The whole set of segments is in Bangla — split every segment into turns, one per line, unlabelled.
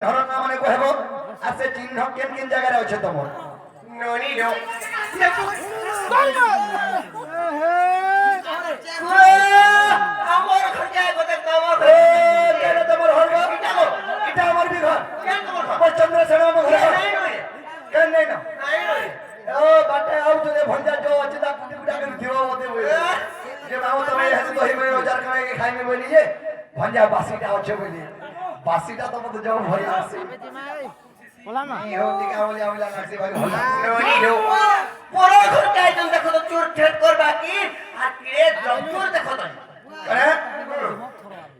ধারণা মানে কহব আর সে চিহ্ন কেন কেন জায়গায় আছে তোমার ননি নো আমার খরচায় কত তোমার কেন তোমার হল এটা আমার বিঘর কেন তোমার ঘর চন্দ্রসেন আমার ঘর নাই কেন নাই না ও বাটে আউ তুলে ভঞ্জা जो আছে তা কুটি কুটা করে দিও ওতে বলে যে বাবু তুমি হেতু দহি মে রোজার করে খাইবে বলি যে ভঞ্জা বাসিটা আছে বলি বাসিটা তো মত যাও ভয় আসে বলা না এই হোতি কামলি আমলা নাসি ভাই বলা ননি নো পর ঘর কাই তুমি দেখো তো চোর ঠেট করবা কি আর কে জঙ্গল দেখো তো আরে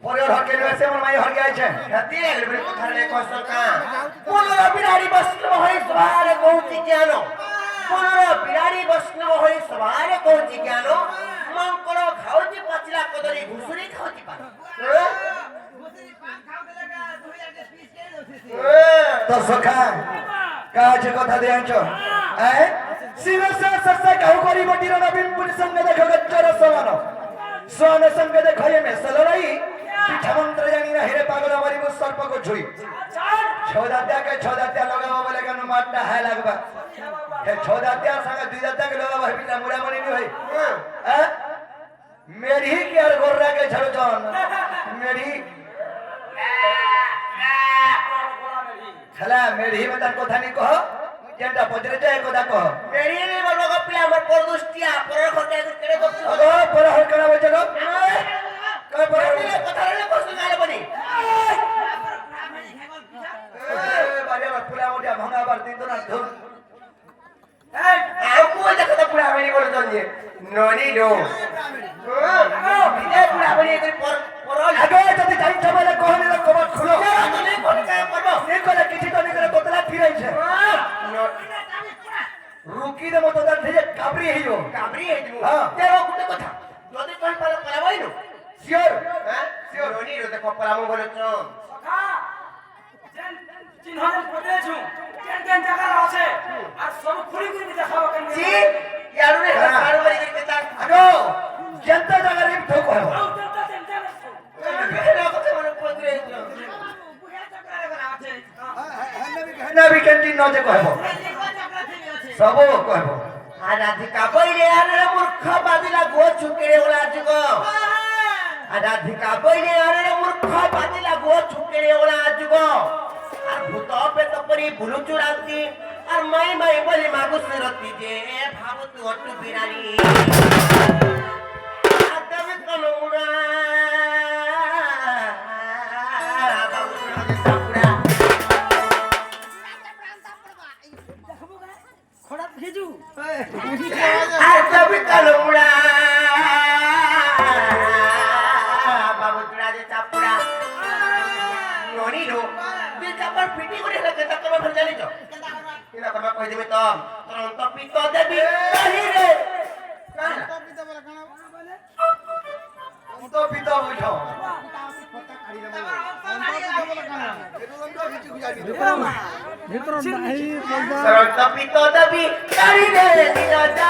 পরে ঘর কে এসে আমার মাই ঘর কে আইছে রাতি লাগলে বলে কথা রে কষ্ট কা পনেরো বিরাড়ি বৈষ্ণব হই সবারে কৌতি জ্ঞান পনেরো বিরাড়ি বৈষ্ণব হই সবারে কৌতি জ্ঞান মাংকর খাওতি পাচলা কদরি ঘুষুরি খাওতি পা तो सखा काज कथा देंच ए शिवसा ससा कहू करी बटीर नवीन पुरी संग देखो गच्चर समान सोन संग देखो ये में सलराई पीठा मंत्र जानी ना हेरे पागल हमारी वो सर्प को छुई छोदात्या लगावा बोले कनु मारता है लगबा हे छोदात्या संग दुदात्या के लगावा बिना मुड़ा मनी नहीं भाई मेरी के और गोर्रा के छड़ो जन मेरी खला मेरी में तार কথা নি কহ যেটা পজরে যায় কথা কহ মেরি নি বলবো গপিলা আমার পরদুষ্টিয়া পরর খতে কেড়ে দছি ও পরর হল কেনা বজে গো কই পরর কথা রে কষ্ট গালে বনি বাড়ি আমার পুরা ওটা ভাঙা বার দিন তো না ধুর এই আমু দেখো তো পুরা মেরি বলে চলছে ননি নো বিদে পুরা বলি এর পর আগে যদি যাইছ বলে কহনি রে কবাট খুলো তুমি কোন কাজ করবো এই করে কিছু তো নি করে তোতলা ফিরাইছে রুকি দে মতো দান থেকে কাবরি হইও হ্যাঁ তেরো কোটি কথা যদি কোন পালা পালাবই নো শিওর হ্যাঁ শিওর ননি রে দেখো পালামু বলেছ সখা চিহ্ন পড়েছু কেন কেন জায়গা আছে আর সব খুলি খুলি দেখাবো কেন জি ইয়ারু রে সারু বাড়ি করতে তা আগো জেন্তা জায়গা রে ঠোক হয় নবী কেন্দ্রিক নজে কহব সব কহব আর রাধিকা বইলে আরে মূর্খ বাদিলা গো ছুকেরে ওলা যুগ আর রাধিকা বইলে আরে মূর্খ বাদিলা গো ছুকেরে ওলা যুগ আর ভূত পেত পরি ভুলু চুরাতি আর মাই মাই বলি মাগুস রতি যে ভাব তু অটু বিরানি আদবে কলমুরা
भेजू
आजा भी कलुड़ा बाबू तुड़ा दे चापुड़ा नोनी नो दे चापर फिटी करे लगे तक मैं भर जाली जो केना करबा कहि देबे तो तुरंत पितो देबी कहि रे तो पितो बोले काना बोले तो पितो बुझो सरल तो पितो देबी कहि रे दिना जा